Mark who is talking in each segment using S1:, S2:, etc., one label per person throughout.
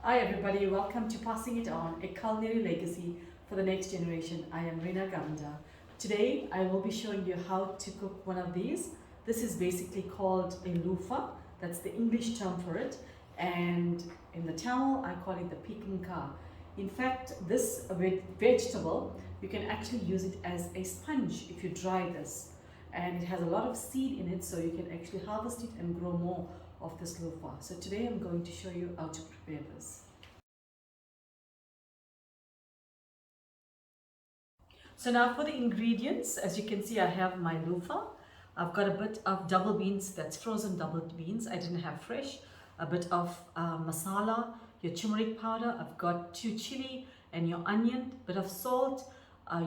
S1: Hi everybody, welcome to Passing It On, a culinary legacy for the next generation. I am Reena. Today I will be showing you how to cook one of these. This is basically called a loofah, that's the English term for it, and in the Tamil I call it the peerkangai. In fact, this vegetable, you can actually use it as a sponge if you dry this, and it has a lot of seed in it, so you can actually harvest it and grow more of this loofah. So today I'm going to show you how to prepare this. So now for the ingredients, as you can see, I have my loofah. I've got a bit of double beans, that's frozen double beans. I didn't have fresh. A bit of masala, your turmeric powder. I've got 2 chili and your onion, bit of salt,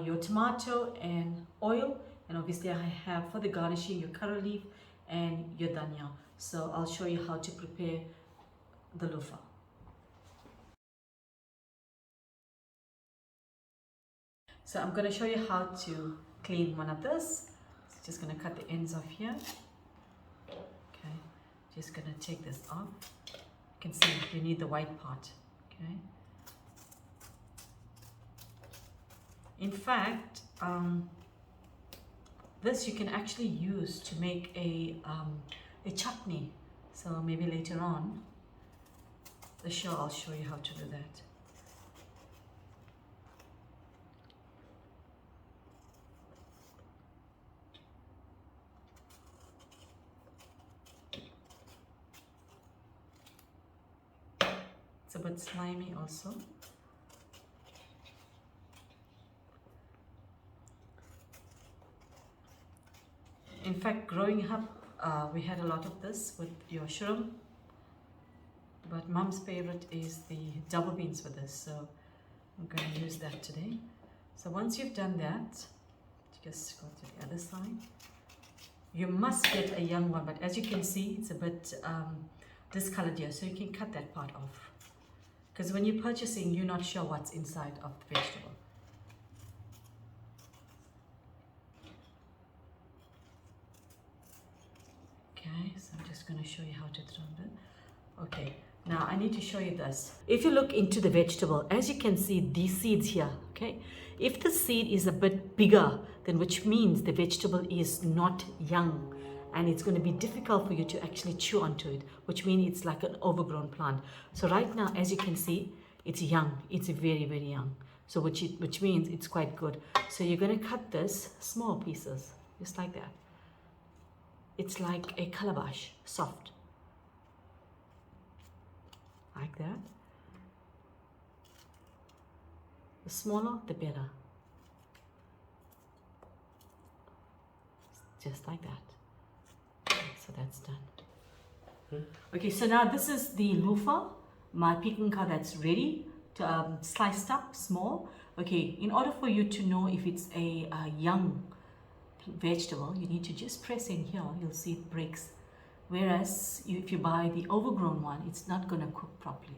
S1: your tomato and oil. And obviously I have for the garnishing your curry leaf and your dhania. So I'll show you how to prepare the loofah. So I'm going to show you how to clean one of this. So just going to cut the ends off here. Okay, just going to take this off. You can see you need the white part. Okay. In fact, this you can actually use to make a chutney. So maybe later on the show I'll show you how to do that. It's a bit slimy also. In fact, growing up, we had a lot of this with your shrimp, but Mom's favorite is the double beans for this, so I'm going to use that today. So once you've done that, just go to the other side. You must get a young one, but as you can see, it's a bit discolored here, so you can cut that part off. Because when you're purchasing, you're not sure what's inside of the vegetable. Okay, so I'm just going to show you how to throw it. Okay, now I need to show you this. If you look into the vegetable, as you can see, these seeds here, okay? If the seed is a bit bigger, then which means the vegetable is not young, and it's going to be difficult for you to actually chew onto it, which means it's like an overgrown plant. So right now, as you can see, it's young. It's very, very young. So which means it's quite good. So you're going to cut this small pieces, just like that. It's like a calabash, soft. Like that. The smaller, the better. Just like that. So that's done. Okay, so now this is the loofah, my peerkangai that's ready to sliced up small. Okay, in order for you to know if it's a young vegetable, you need to just press in here, you'll see it breaks. Whereas if you buy the overgrown one, it's not going to cook properly.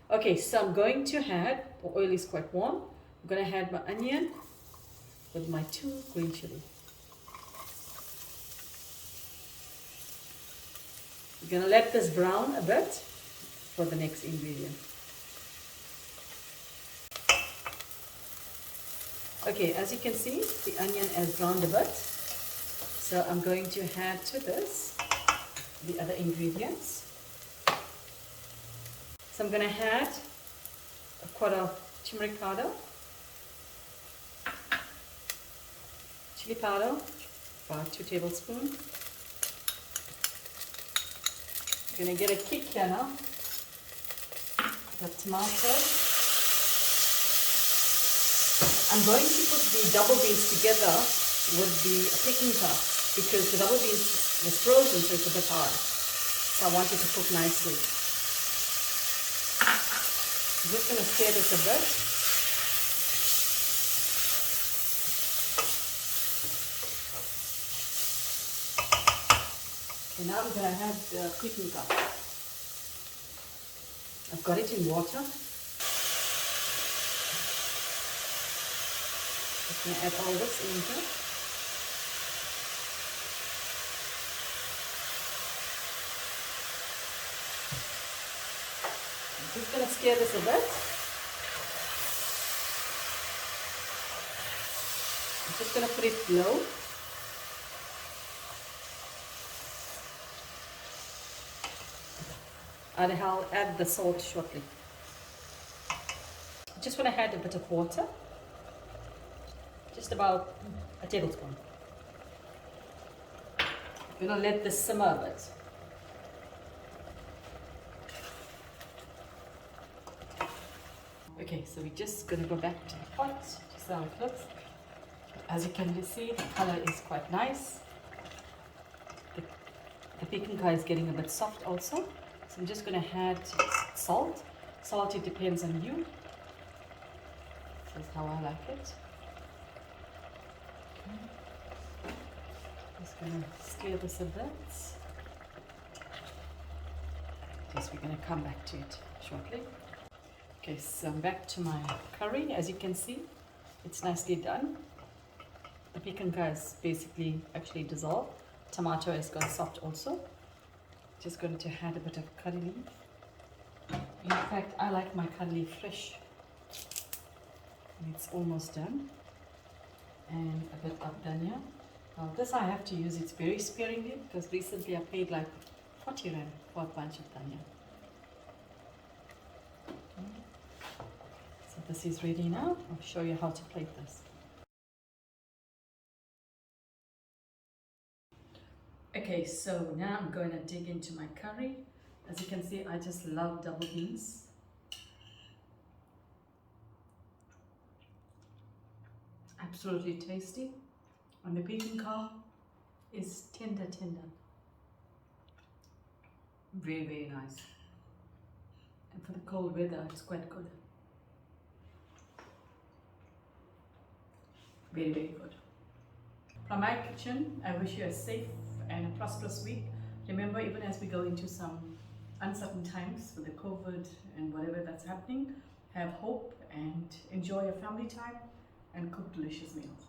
S1: Okay, so I'm going to add, the oil is quite warm, I'm going to add my onion with my 2 green chili. I'm going to let this brown a bit for the next ingredient. Okay, as you can see, the onion has browned a bit. So I'm going to add to this the other ingredients. So I'm going to add a quarter of turmeric powder, chili powder, about 2 tablespoons. I'm going to get a kick here now. The tomato. I'm going to put the double beans together with the peerkangai because the double beans was frozen, so it's a bit hard. So I want it to cook nicely. I'm just going to stir this a bit. Okay, now I'm going to add the peerkangai. I've got it in water. Just going to add all this in here. I'm just going to stir this a bit. I'm just going to put it low. And I'll add the salt shortly. I just want to add a bit of water. Just about a tablespoon. I'm going to let this simmer a bit. Okay, so we're just going to go back to the pot, just how it looks. As you can see, the color is quite nice. The peerkangai is getting a bit soft also. So I'm just going to add salt. Salt, it depends on you. This is how I like it. Okay. Just going to stir this a bit. Yes, we're going to come back to it shortly. Okay, so I'm back to my curry. As you can see, it's nicely done. The peerkangai is basically actually dissolved. Tomato has gone soft also. Just going to add a bit of curry leaf. In fact, I like my curry leaf fresh. And it's almost done. And a bit of dhania. Now this I have to use it very sparingly because recently I paid like 40 rand for a bunch of dhania. So this is ready now. I'll show you how to plate this. Okay, so now I'm going to dig into my curry. As you can see, I just love double beans. Absolutely tasty. And the peerkangai is tender. Very, very nice. And for the cold weather, it's quite good. Very, very good. From my kitchen, I wish you a safe and a prosperous week. Remember, even as we go into some uncertain times with the COVID and whatever that's happening, have hope and enjoy your family time and cook delicious meals.